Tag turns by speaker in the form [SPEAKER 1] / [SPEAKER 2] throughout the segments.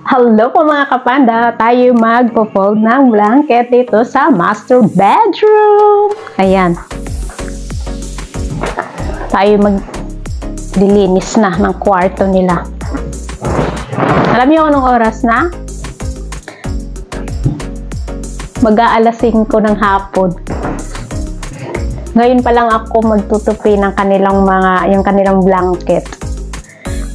[SPEAKER 1] Hello po mga kapanda, tayo magpo-fold ng blanket dito sa master bedroom. Ayan. Tayo maglilinis na ng kwarto nila. Alam niyo anong oras na? Mag-aalas 5 ng hapon. Ngayon pa lang ako magtutupi ng yung kanilang blanket.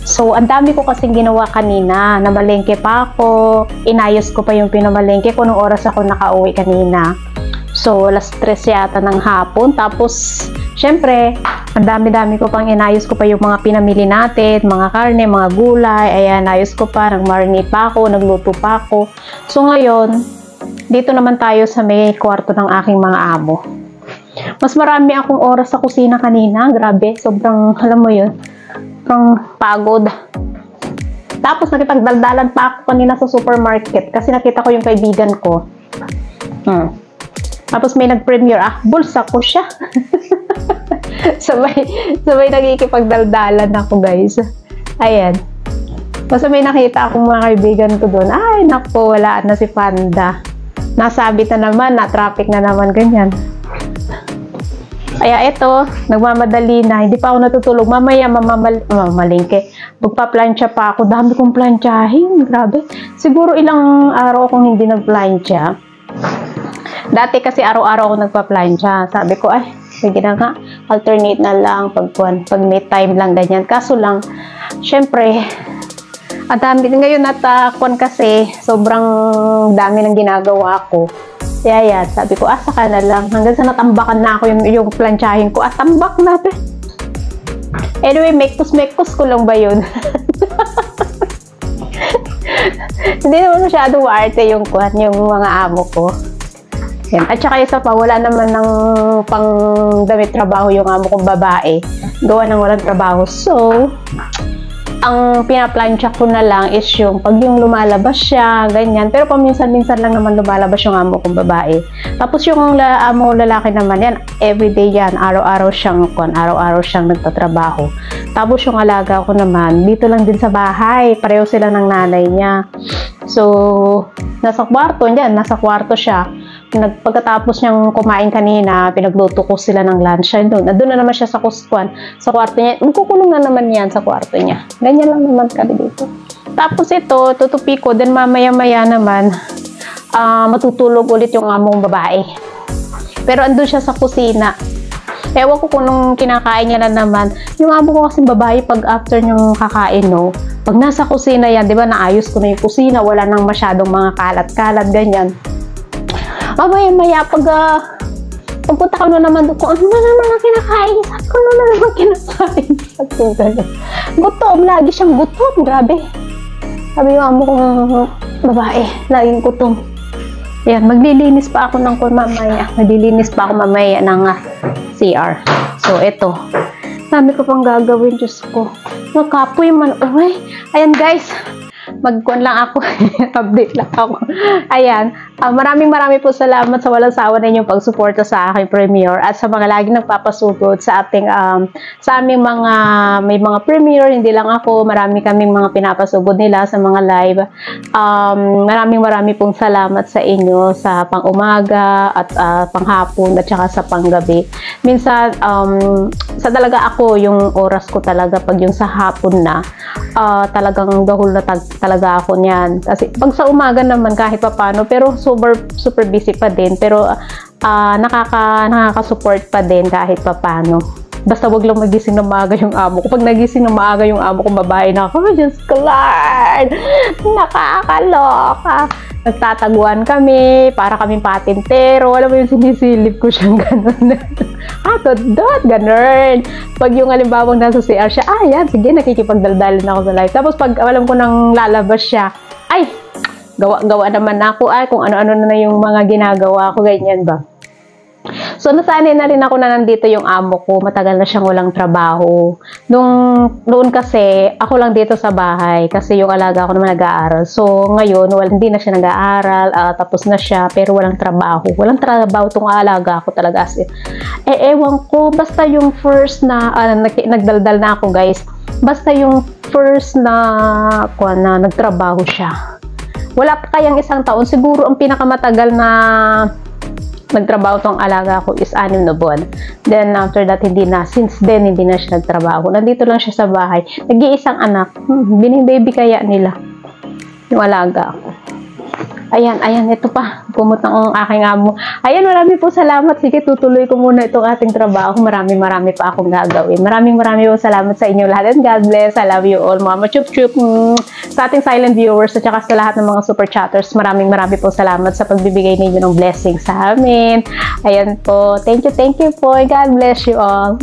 [SPEAKER 1] So, ang dami ko kasing ginawa kanina. Namalengke pa ako. Inayos ko pa yung pinamalengke ko nung oras ako nakauwi kanina. So, alas 3 yata ng hapon. Tapos, syempre, ang dami-dami ko pang inayos ko pa yung mga pinamili natin. Mga karne, mga gulay. Ayan, ayos ko pa. Nag-marinate pa ako. Nagluto pa ako. So, ngayon, dito naman tayo sa may kwarto ng aking mga amo. Mas marami akong oras sa kusina kanina. Grabe. Sobrang, alam mo yun, sobrang pagod. Tapos nakipagdaldalan pa ako kanina sa supermarket kasi nakita ko yung kaibigan ko. Tapos may nag-premiere. Bulsa ko siya. sabay nakikipagdaldalan ako, guys. Ayan. Basta may nakita akong mga kaibigan ko doon. Ay, naku, wala na si Panda. Nasabit na naman, na-traffic na naman, ganyan. Kaya ito, nagmamadali na. Hindi pa ako natutulog. Mamaya mamalingke. Magpa-plancha pa ako. Dami kong planchahin. Grabe. Siguro ilang araw akong hindi nag-plancha. Dati kasi araw-araw ako nagpa-plancha. Sabi ko, ay, sige na nga. Alternate na lang. Pag may time lang, ganyan. Kaso lang, syempre, ang dami. Ngayon kasi, sobrang dami ng ginagawa ko. Kaya yan, sabi ko, saka na lang. Hanggang sa natambakan na ako yung planchahin ko. Tambak natin. Anyway, mektos ko lang ba yun? Hindi naman masyadong arte yung mga amo ko. Yan. At saka isa pa, wala naman ng pang damit trabaho yung amo kong babae. Gawa ng walang trabaho. So, ang pinaplansya ko na lang is yung pag yung lumalabas siya, ganyan. Pero paminsan-minsan lang naman lumalabas yung amo kong babae. Tapos yung amo lalaki naman yan, everyday yan, araw-araw siyang nagtatrabaho. Tapos yung alaga ko naman, dito lang din sa bahay, pareho sila ng nanay niya. So, nasa kwarto siya. Pagkatapos niyang kumain kanina, pinagluto ko sila ng lunch. Doon na naman siya sa kwarto niya. Magkukulong na naman yan sa kwarto niya. Ganyan lang naman kami dito. Tapos ito, tutupi ko. Then mamaya-maya naman, matutulog ulit yung among babae. Pero andun siya sa kusina. Ewan ko kung nung kinakain niya na naman. Yung amo ko kasing babae, pag after niyong kakain, no? Pag nasa kusina yan, di ba, naayos ko na yung kusina. Wala nang masyadong mga kalat-kalat, ganyan. Mamaya-maya, pagpunta ko na naman doon, ano na naman ang kinakain? Sabi ko, ano na naman kinakain? Sabi ko, gano'n. Gutom, lagi siyang gutom, grabe. Sabi yung amo kong babae, laging gutom. Ayan, maglilinis pa ako ng CR. So, ito. Sabi ko pang gagawin, Diyos ko. Nakapoy man. Uy, ayan guys. Magkuhan lang ako. Update lang ako. Ayan. Maraming po salamat sa walang sawa na inyong pagsuporta sa aking premiere at sa mga laging nagpapasugod sa ating sa aming may mga premiere. Hindi lang ako, marami kaming mga pinapasugod nila sa mga live. Maraming pong salamat sa inyo sa pang-umaga at panghapon at saka sa panggabi. Minsan sa talaga ako yung oras ko talaga pag yung sa hapon na talagang gahol na talaga ako niyan. Kasi pag sa umaga naman kahit papaano, pero super busy pa din, pero nakaka-support pa din kahit papaano. Basta wag lang magising ng maaga yung amo ko. Pag nagising ng maaga yung amo kong babae na ako, Diyos ko Lord, nakakaloka. Nagtataguan kami, para kaming patintero. Alam mo yung sinisilip ko siyang gano'n. Dot, gano'n. Pag yung halimbawang nasa CR siya, yan, sige, nakikipagdaldalin ako sa live. Tapos pag alam ko nang lalabas siya, ay, gawa naman ako, kung ano-ano na yung mga ginagawa ko, ganyan ba. So, nasanay na rin ako na nandito yung amo ko. Matagal na siyang walang trabaho. Noon kasi, ako lang dito sa bahay. Kasi yung alaga ko naman nag-aaral. So, ngayon, hindi na siya nag-aaral. Tapos na siya, pero walang trabaho. Walang trabaho itong alaga ko talaga. Ewan ko, basta yung first na, nagdaldal na ako guys. Basta yung first na nagtrabaho siya. Wala pa kayang 1 taon. Siguro ang pinakamatagal na nagtrabaho tong alaga ko is 6 na buwan. Then, after that, hindi na. Since then, hindi na siya nagtrabaho. Nandito lang siya sa bahay. Nag-iisang anak. Bining-baby kaya nila. Yung alaga ko. Ayan, ito pa. Pumutang ang aking amo. Ayan, marami po salamat. Sige, tutuloy ko muna itong ating trabaho. Marami pa akong gagawin. Maraming po salamat sa inyo lahat. And God bless. I love you all. Mama chup chup. Sa ating silent viewers at saka sa lahat ng mga super chatters, maraming po salamat sa pagbibigay ninyo ng blessing sa amin. Ayan po. Thank you po. God bless you all.